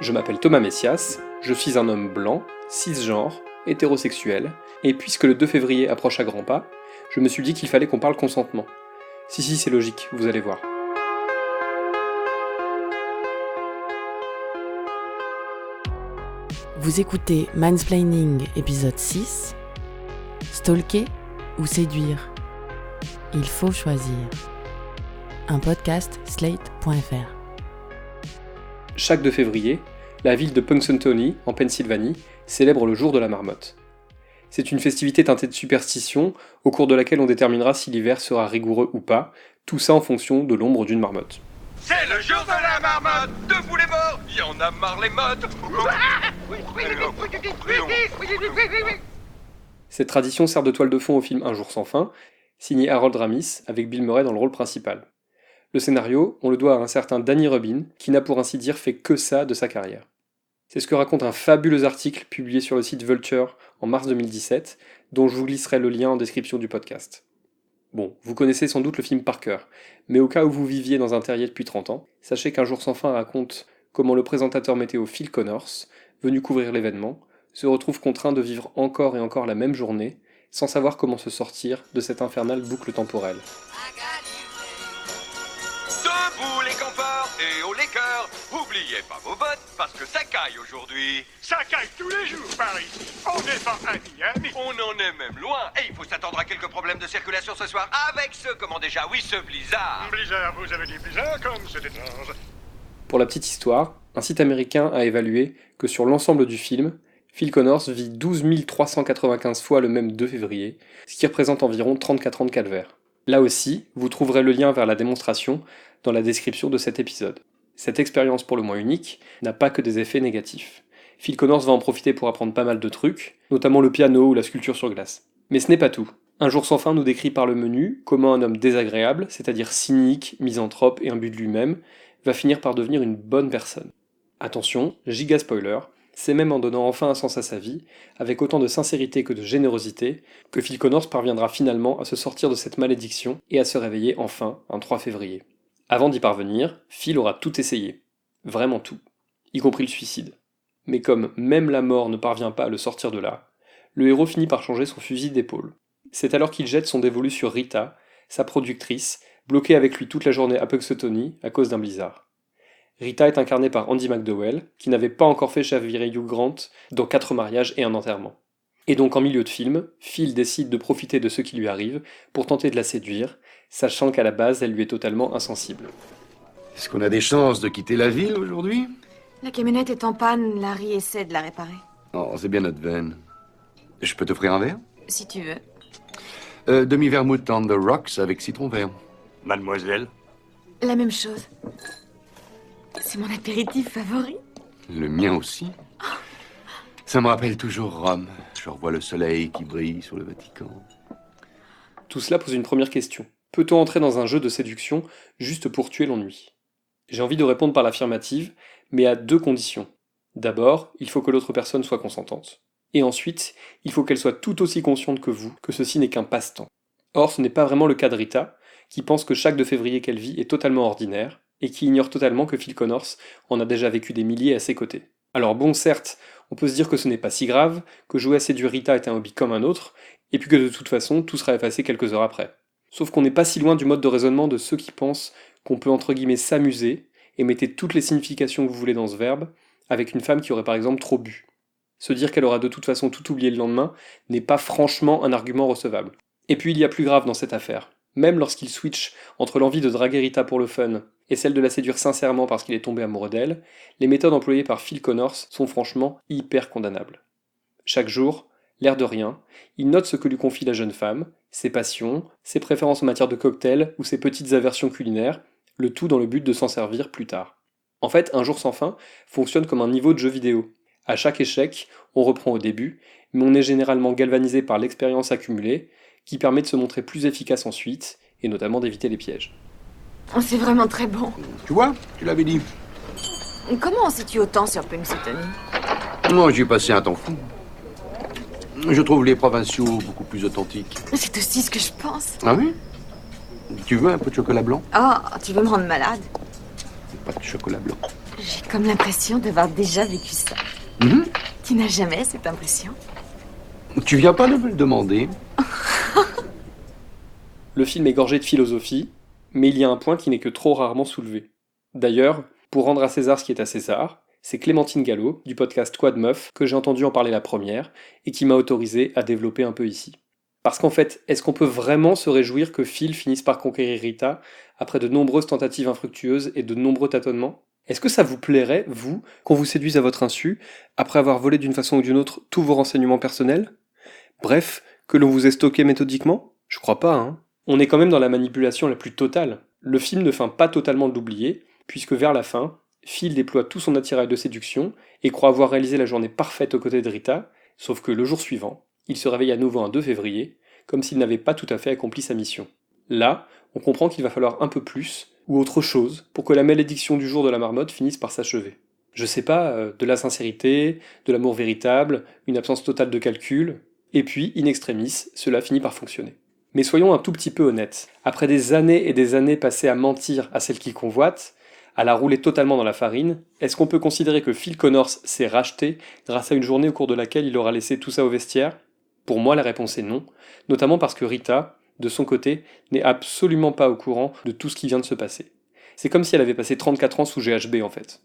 Je m'appelle Thomas Messias, je suis un homme blanc, cisgenre, hétérosexuel, et puisque le 2 février approche à grands pas, je me suis dit qu'il fallait qu'on parle consentement. Si, c'est logique, vous allez voir. Vous écoutez Mansplaining épisode 6, Stalker ou séduire? Il faut choisir. Un podcast slate.fr. Chaque 2 février, la ville de Punxsutawney, en Pennsylvanie, célèbre le jour de la marmotte. C'est une festivité teintée de superstition, au cours de laquelle on déterminera si l'hiver sera rigoureux ou pas, tout ça en fonction de l'ombre d'une marmotte. C'est le jour de la marmotte, debout les morts, y en a marre les mottes. Cette tradition sert de toile de fond au film Un jour sans fin, signé Harold Ramis, avec Bill Murray dans le rôle principal. Le scénario, on le doit à un certain Danny Rubin, qui n'a pour ainsi dire fait que ça de sa carrière. C'est ce que raconte un fabuleux article publié sur le site Vulture en mars 2017, dont je vous glisserai le lien en description du podcast. Bon, vous connaissez sans doute le film par cœur, mais au cas où vous viviez dans un terrier depuis 30 ans, sachez qu'Un jour sans fin raconte comment le présentateur météo Phil Connors, venu couvrir l'événement, se retrouve contraint de vivre encore et encore la même journée, sans savoir comment se sortir de cette infernale boucle temporelle. Debout les campeurs et haut les cœurs, oubliez pas vos bottes parce que ça caille aujourd'hui. Ça caille tous les jours par ici. On n'est pas à Miami. On en est même loin et il faut s'attendre à quelques problèmes de circulation ce soir avec ce, comment déjà, oui ce blizzard. Blizzard, vous avez dit blizzard comme c'est étrange. Pour la petite histoire, un site américain a évalué que sur l'ensemble du film, Phil Connors vit 12 395 fois le même 2 février, ce qui représente environ 34 ans de calvaire. Là aussi, vous trouverez le lien vers la démonstration dans la description de cet épisode. Cette expérience pour le moins unique n'a pas que des effets négatifs. Phil Connors va en profiter pour apprendre pas mal de trucs, notamment le piano ou la sculpture sur glace. Mais ce n'est pas tout. Un jour sans fin nous décrit par le menu comment un homme désagréable, c'est-à-dire cynique, misanthrope et imbu de lui-même, va finir par devenir une bonne personne. Attention, giga spoiler, c'est même en donnant enfin un sens à sa vie, avec autant de sincérité que de générosité, que Phil Connors parviendra finalement à se sortir de cette malédiction et à se réveiller enfin un 3 février. Avant d'y parvenir, Phil aura tout essayé. Vraiment tout. Y compris le suicide. Mais comme même la mort ne parvient pas à le sortir de là, le héros finit par changer son fusil d'épaule. C'est alors qu'il jette son dévolu sur Rita, sa productrice, bloquée avec lui toute la journée à Punxsutawney à cause d'un blizzard. Rita est incarnée par Andie MacDowell, qui n'avait pas encore fait chavirer Hugh Grant dans 4 mariages et un enterrement. Et donc en milieu de film, Phil décide de profiter de ce qui lui arrive pour tenter de la séduire, sachant qu'à la base elle lui est totalement insensible. Est-ce qu'on a des chances de quitter la ville aujourd'hui? La camionnette est en panne, Larry essaie de la réparer. Oh, c'est bien notre veine. Je peux t'offrir un verre? Si tu veux. Demi-vermouth on the rocks avec citron vert. Mademoiselle. La même chose. C'est mon apéritif favori. Le mien aussi. Ça me rappelle toujours Rome. Je revois le soleil qui brille sur le Vatican. Tout cela pose une première question. Peut-on entrer dans un jeu de séduction juste pour tuer l'ennui? J'ai envie de répondre par l'affirmative, mais à 2 conditions. D'abord, il faut que l'autre personne soit consentante. Et ensuite, il faut qu'elle soit tout aussi consciente que vous que ceci n'est qu'un passe-temps. Or, ce n'est pas vraiment le cas de Rita, qui pense que chaque 2 février qu'elle vit est totalement ordinaire, et qui ignore totalement que Phil Connors en a déjà vécu des milliers à ses côtés. Alors bon, certes, on peut se dire que ce n'est pas si grave, que jouer à séduire Rita est un hobby comme un autre, et puis que de toute façon, tout sera effacé quelques heures après. Sauf qu'on n'est pas si loin du mode de raisonnement de ceux qui pensent qu'on peut entre guillemets s'amuser, et mettez toutes les significations que vous voulez dans ce verbe, avec une femme qui aurait par exemple trop bu. Se dire qu'elle aura de toute façon tout oublié le lendemain n'est pas franchement un argument recevable. Et puis il y a plus grave dans cette affaire. Même lorsqu'il switch entre l'envie de draguer Rita pour le fun et celle de la séduire sincèrement parce qu'il est tombé amoureux d'elle, les méthodes employées par Phil Connors sont franchement hyper condamnables. Chaque jour, l'air de rien, il note ce que lui confie la jeune femme, ses passions, ses préférences en matière de cocktails ou ses petites aversions culinaires, le tout dans le but de s'en servir plus tard. En fait, Un jour sans fin fonctionne comme un niveau de jeu vidéo. À chaque échec, on reprend au début, mais on est généralement galvanisé par l'expérience accumulée, qui permet de se montrer plus efficace ensuite, et notamment d'éviter les pièges. Oh, c'est vraiment très bon. Tu vois, tu l'avais dit. Comment en sais-tu autant sur Punxsutawney? Moi, j'y ai passé un temps fou. Je trouve les provinciaux beaucoup plus authentiques. C'est aussi ce que je pense. Ah oui? Tu veux un peu de chocolat blanc? Oh, tu veux me rendre malade? Pas de chocolat blanc. J'ai comme l'impression d'avoir déjà vécu ça. Tu n'as jamais cette impression? Tu viens pas de me le demander? Le film est gorgé de philosophie, mais il y a un point qui n'est que trop rarement soulevé. D'ailleurs, pour rendre à César ce qui est à César, c'est Clémentine Gallo, du podcast Quad Meuf, que j'ai entendu en parler la première, et qui m'a autorisé à développer un peu ici. Parce qu'en fait, est-ce qu'on peut vraiment se réjouir que Phil finisse par conquérir Rita, après de nombreuses tentatives infructueuses et de nombreux tâtonnements? Est-ce que ça vous plairait, vous, qu'on vous séduise à votre insu, après avoir volé d'une façon ou d'une autre tous vos renseignements personnels? Bref, que l'on vous ait stocké méthodiquement? Je crois pas, hein. On est quand même dans la manipulation la plus totale. Le film ne feint pas totalement de l'oublier, puisque vers la fin, Phil déploie tout son attirail de séduction et croit avoir réalisé la journée parfaite aux côtés de Rita, sauf que le jour suivant, il se réveille à nouveau un 2 février, comme s'il n'avait pas tout à fait accompli sa mission. Là, on comprend qu'il va falloir un peu plus, ou autre chose, pour que la malédiction du jour de la marmotte finisse par s'achever. Je sais pas, de la sincérité, de l'amour véritable, une absence totale de calcul, et puis, in extremis, cela finit par fonctionner. Mais soyons un tout petit peu honnêtes. Après des années et des années passées à mentir à celle qu'il convoite, à la rouler totalement dans la farine, est-ce qu'on peut considérer que Phil Connors s'est racheté grâce à une journée au cours de laquelle il aura laissé tout ça au vestiaire? Pour moi, la réponse est non, notamment parce que Rita, de son côté, n'est absolument pas au courant de tout ce qui vient de se passer. C'est comme si elle avait passé 34 ans sous GHB en fait.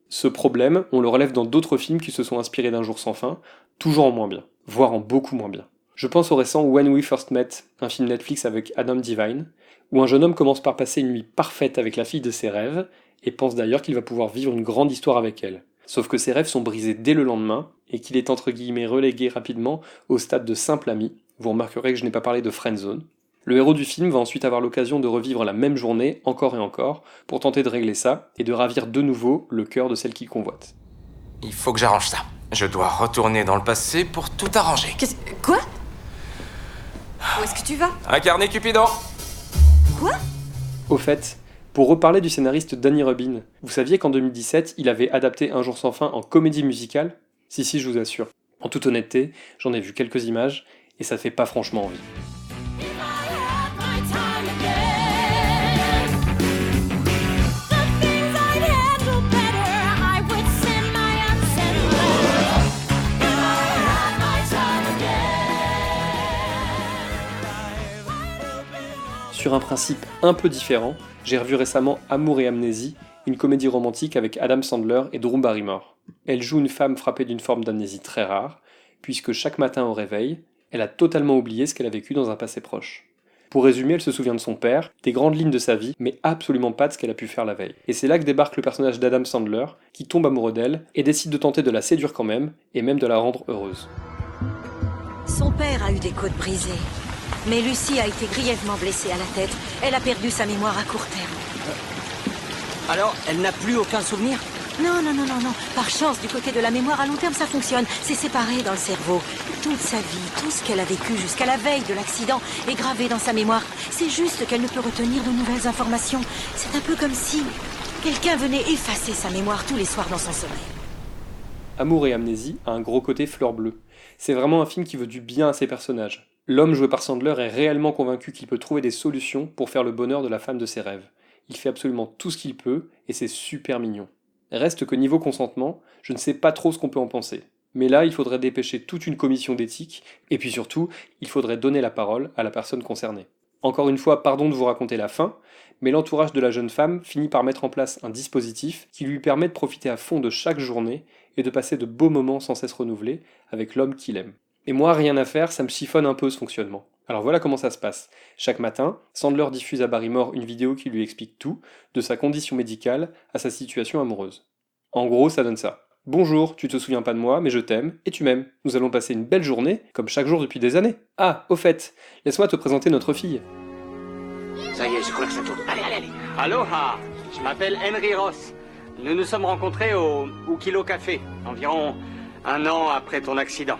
Ce problème, on le relève dans d'autres films qui se sont inspirés d'Un jour sans fin, toujours en moins bien, voire en beaucoup moins bien. Je pense au récent When We First Met, un film Netflix avec Adam Devine, où un jeune homme commence par passer une nuit parfaite avec la fille de ses rêves, et pense d'ailleurs qu'il va pouvoir vivre une grande histoire avec elle. Sauf que ses rêves sont brisés dès le lendemain, et qu'il est entre guillemets relégué rapidement au stade de simple ami. Vous remarquerez que je n'ai pas parlé de friendzone. Le héros du film va ensuite avoir l'occasion de revivre la même journée encore et encore, pour tenter de régler ça, et de ravir de nouveau le cœur de celle qu'il convoite. Il faut que j'arrange ça. Je dois retourner dans le passé pour tout arranger. Quoi? Où est-ce que tu vas? Incarner Cupidon. Quoi? Au fait, pour reparler du scénariste Danny Rubin, vous saviez qu'en 2017, il avait adapté Un jour sans fin en comédie musicale? Si, je vous assure. En toute honnêteté, j'en ai vu quelques images, et ça fait pas franchement envie. Sur un principe un peu différent, j'ai revu récemment Amour et amnésie, une comédie romantique avec Adam Sandler et Drew Barrymore. Elle joue une femme frappée d'une forme d'amnésie très rare, puisque chaque matin au réveil, elle a totalement oublié ce qu'elle a vécu dans un passé proche. Pour résumer, elle se souvient de son père, des grandes lignes de sa vie, mais absolument pas de ce qu'elle a pu faire la veille. Et c'est là que débarque le personnage d'Adam Sandler, qui tombe amoureux d'elle, et décide de tenter de la séduire quand même, et même de la rendre heureuse. Son père a eu des côtes brisées. Mais Lucie a été grièvement blessée à la tête. Elle a perdu sa mémoire à court terme. Alors, elle n'a plus aucun souvenir? Non. Par chance, du côté de la mémoire, à long terme, ça fonctionne. C'est séparé dans le cerveau. Toute sa vie, tout ce qu'elle a vécu jusqu'à la veille de l'accident est gravé dans sa mémoire. C'est juste qu'elle ne peut retenir de nouvelles informations. C'est un peu comme si quelqu'un venait effacer sa mémoire tous les soirs dans son sommeil. Amour et amnésie a un gros côté fleur bleue. C'est vraiment un film qui veut du bien à ses personnages. L'homme joué par Sandler est réellement convaincu qu'il peut trouver des solutions pour faire le bonheur de la femme de ses rêves. Il fait absolument tout ce qu'il peut, et c'est super mignon. Reste que niveau consentement, je ne sais pas trop ce qu'on peut en penser. Mais là, il faudrait dépêcher toute une commission d'éthique, et puis surtout, il faudrait donner la parole à la personne concernée. Encore une fois, pardon de vous raconter la fin, mais l'entourage de la jeune femme finit par mettre en place un dispositif qui lui permet de profiter à fond de chaque journée et de passer de beaux moments sans cesse renouvelés avec l'homme qu'il aime. Et moi, rien à faire, ça me chiffonne un peu ce fonctionnement. Alors voilà comment ça se passe. Chaque matin, Sandler diffuse à Barrymore une vidéo qui lui explique tout, de sa condition médicale à sa situation amoureuse. En gros, ça donne ça. Bonjour, tu te souviens pas de moi, mais je t'aime, et tu m'aimes. Nous allons passer une belle journée, comme chaque jour depuis des années. Ah, au fait, laisse-moi te présenter notre fille. Ça y est, je crois que ça tourne. Allez. Aloha, je m'appelle Henry Ross. Nous nous sommes rencontrés au Kilo Café, environ 1 an après ton accident.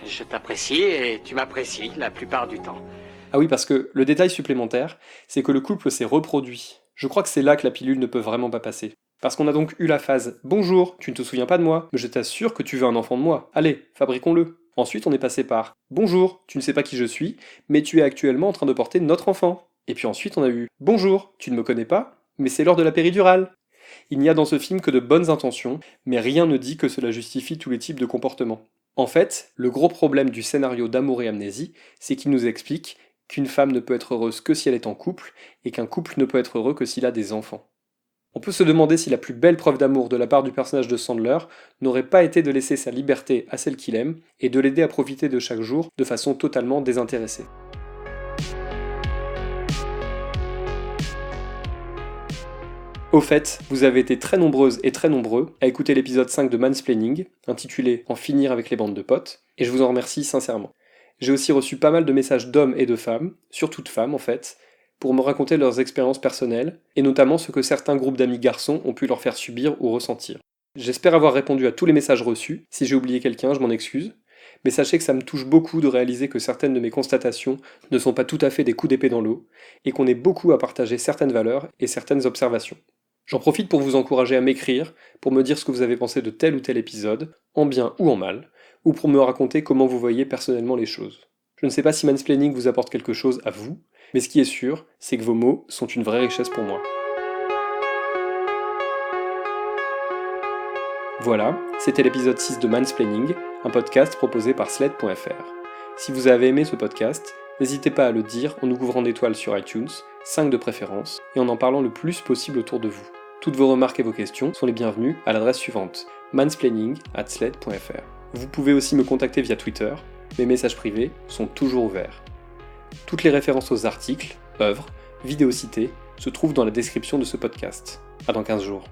Je t'apprécie et tu m'apprécies la plupart du temps. Ah oui, parce que le détail supplémentaire, c'est que le couple s'est reproduit. Je crois que c'est là que la pilule ne peut vraiment pas passer. Parce qu'on a donc eu la phase « Bonjour, tu ne te souviens pas de moi, mais je t'assure que tu veux un enfant de moi. Allez, fabriquons-le ». Ensuite, on est passé par « Bonjour, tu ne sais pas qui je suis, mais tu es actuellement en train de porter notre enfant ». Et puis ensuite, on a eu « Bonjour, tu ne me connais pas, mais c'est l'heure de la péridurale ». Il n'y a dans ce film que de bonnes intentions, mais rien ne dit que cela justifie tous les types de comportements. En fait, le gros problème du scénario d'Amour et Amnésie, c'est qu'il nous explique qu'une femme ne peut être heureuse que si elle est en couple, et qu'un couple ne peut être heureux que s'il a des enfants. On peut se demander si la plus belle preuve d'amour de la part du personnage de Sandler n'aurait pas été de laisser sa liberté à celle qu'il aime, et de l'aider à profiter de chaque jour de façon totalement désintéressée. Au fait, vous avez été très nombreuses et très nombreux à écouter l'épisode 5 de Mansplaining, intitulé « En finir avec les bandes de potes », et je vous en remercie sincèrement. J'ai aussi reçu pas mal de messages d'hommes et de femmes, surtout de femmes en fait, pour me raconter leurs expériences personnelles, et notamment ce que certains groupes d'amis garçons ont pu leur faire subir ou ressentir. J'espère avoir répondu à tous les messages reçus, si j'ai oublié quelqu'un, je m'en excuse, mais sachez que ça me touche beaucoup de réaliser que certaines de mes constatations ne sont pas tout à fait des coups d'épée dans l'eau, et qu'on est beaucoup à partager certaines valeurs et certaines observations. J'en profite pour vous encourager à m'écrire, pour me dire ce que vous avez pensé de tel ou tel épisode, en bien ou en mal, ou pour me raconter comment vous voyez personnellement les choses. Je ne sais pas si Mansplaining vous apporte quelque chose à vous, mais ce qui est sûr, c'est que vos mots sont une vraie richesse pour moi. Voilà, c'était l'épisode 6 de Mansplaining, un podcast proposé par Slate.fr. Si vous avez aimé ce podcast, n'hésitez pas à le dire en nous couvrant d'étoiles sur iTunes, 5 de préférence, et en parlant le plus possible autour de vous. Toutes vos remarques et vos questions sont les bienvenues à l'adresse suivante, mansplaining@slate.fr. Vous pouvez aussi me contacter via Twitter, mes messages privés sont toujours ouverts. Toutes les références aux articles, œuvres, vidéos citées se trouvent dans la description de ce podcast. À dans 15 jours.